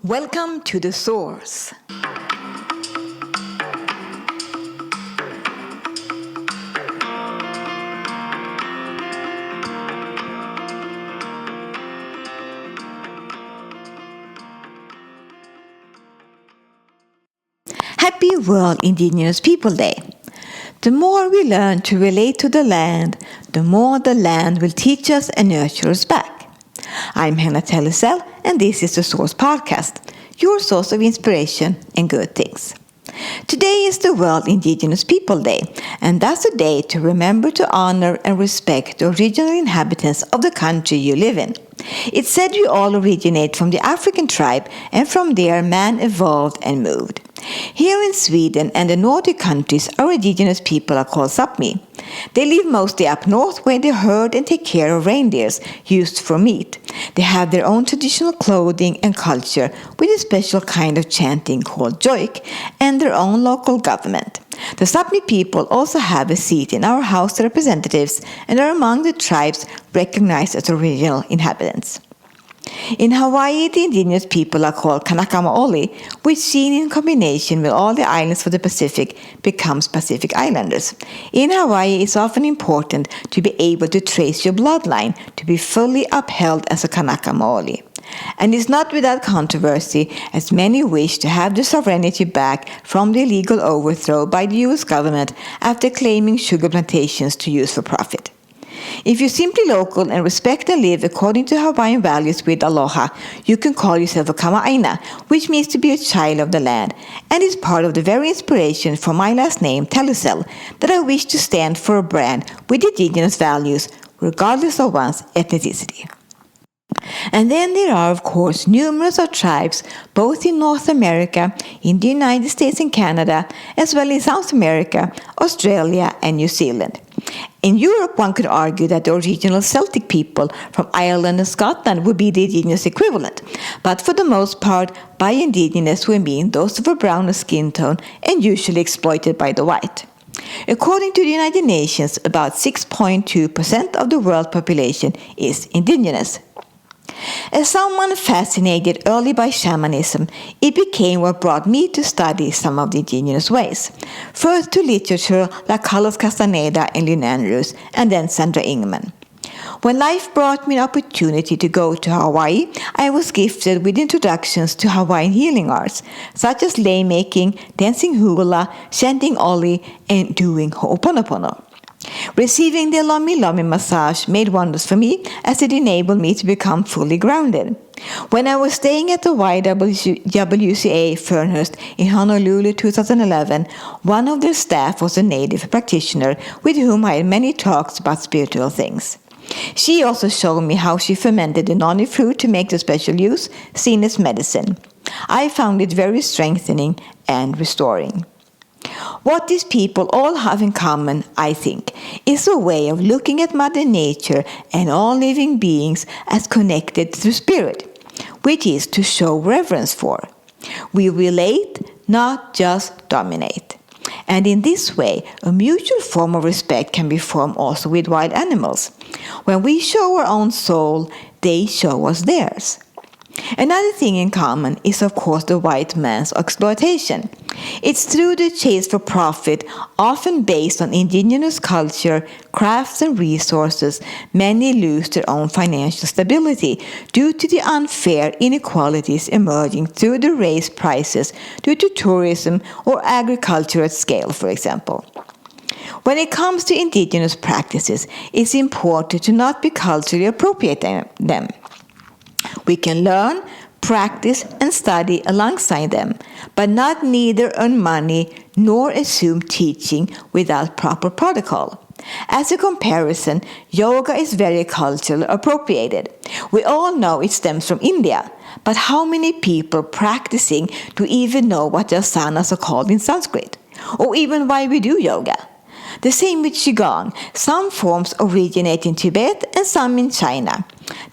Welcome to the source. Happy World Indigenous People Day. The more we learn to relate to the land, the more the land will teach us and nurture us back. I'm Telluselle, and this is the Source Podcast, your source of inspiration and good things. Today is the World Indigenous People Day, and that's a day to remember to honor and respect the original inhabitants of the country you live in. It's said we all originate from the African tribe, and from there man evolved and moved. Here in Sweden and the Nordic countries, our indigenous people are called Sapmi. They live mostly up north where they herd and take care of reindeers used for meat. They have their own traditional clothing and culture with a special kind of chanting called joik and their own local government. The Sapmi people also have a seat in our House of Representatives and are among the tribes recognized as original inhabitants. In Hawaii, the indigenous people are called Kanaka Maoli, which seen in combination with all the islands of the Pacific becomes Pacific Islanders. In Hawaii, it's often important to be able to trace your bloodline to be fully upheld as a Kanaka Maoli. And it's not without controversy, as many wish to have the sovereignty back from the illegal overthrow by the U.S. government after claiming sugar plantations to use for profit. If you're simply local and respect and live according to Hawaiian values with aloha, you can call yourself a kama'aina, which means to be a child of the land, and is part of the very inspiration for my last name, Telluselle, that I wish to stand for a brand with indigenous values, regardless of one's ethnicity. And then there are, of course, numerous of tribes, both in North America, in the United States and Canada, as well as South America, Australia, and New Zealand. In Europe, one could argue that the original Celtic people from Ireland and Scotland would be the indigenous equivalent, but for the most part, by indigenous we mean those of a browner skin tone and usually exploited by the white. According to the United Nations, about 6.2% of the world population is indigenous. As someone fascinated early by shamanism, it became what brought me to study some of the indigenous ways. First to literature like Carlos Castaneda and Lynn Andrews, and then Sandra Ingman. When life brought me an opportunity to go to Hawaii, I was gifted with introductions to Hawaiian healing arts, such as lei making, dancing hula, chanting oli, and doing ho'oponopono. Receiving the Lomi Lomi massage made wonders for me, as it enabled me to become fully grounded. When I was staying at the YWCA Fernhurst in Honolulu 2011, one of their staff was a native practitioner with whom I had many talks about spiritual things. She also showed me how she fermented the noni fruit to make the special use, seen as medicine. I found it very strengthening and restoring. What these people all have in common, I think, is a way of looking at Mother Nature and all living beings as connected through spirit, which is to show reverence for. We relate, not just dominate. And in this way, a mutual form of respect can be formed also with wild animals. When we show our own soul, they show us theirs. Another thing in common is, of course, the white man's exploitation. It's through the chase for profit, often based on indigenous culture, crafts, and resources, many lose their own financial stability due to the unfair inequalities emerging through the raised prices due to tourism or agriculture at scale, for example. When it comes to indigenous practices, it's important to not be culturally appropriating them. We can learn, practice, and study alongside them, but not neither earn money nor assume teaching without proper protocol. As a comparison, yoga is very culturally appropriated. We all know it stems from India, but how many people practicing do even know what the asanas are called in Sanskrit? Or even why we do yoga? The same with Qigong. Some forms originate in Tibet and some in China.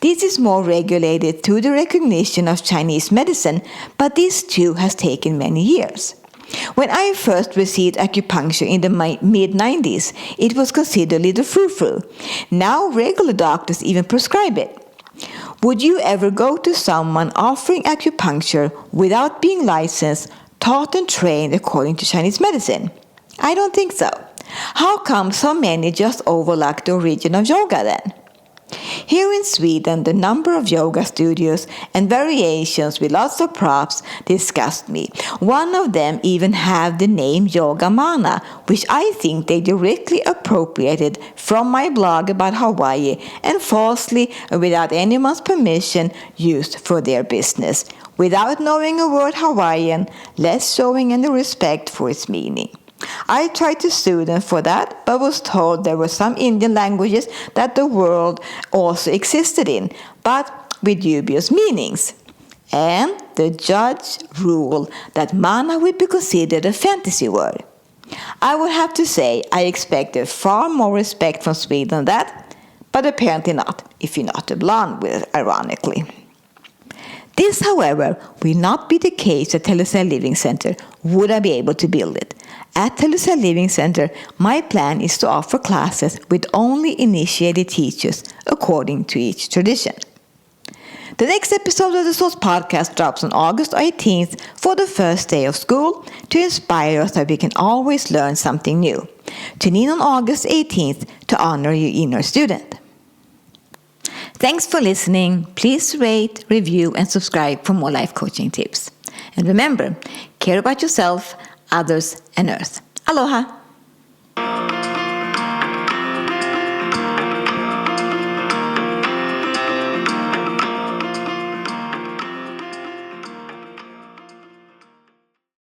This is more regulated through the recognition of Chinese medicine, but this too has taken many years. When I first received acupuncture in the mid-90s, it was considered a little frou-frou. Now regular doctors even prescribe it. Would you ever go to someone offering acupuncture without being licensed, taught and trained according to Chinese medicine? I don't think so. How come so many just overlook the origin of yoga then? Here in Sweden, the number of yoga studios and variations with lots of props disgust me. One of them even have the name Yoga Mana, which I think they directly appropriated from my blog about Hawaii and falsely, without anyone's permission, used for their business, without knowing a word Hawaiian, less showing any respect for its meaning. I tried to sue them for that, but was told there were some Indian languages that the world also existed in, but with dubious meanings. And the judge ruled that mana would be considered a fantasy word. I would have to say I expected far more respect from Sweden than that, but apparently not, if you're not a blonde, ironically. This, however, will not be the case at Telluselle Living Center, would I be able to build it. At Telluselle Living Center, my plan is to offer classes with only initiated teachers according to each tradition. The next episode of the Source Podcast drops on August 18th for the first day of school to inspire us that we can always learn something new. Tune in on August 18th to honor your inner student. Thanks for listening. Please rate, review, and subscribe for more life coaching tips. And remember, care about yourself, others, and Earth. Aloha!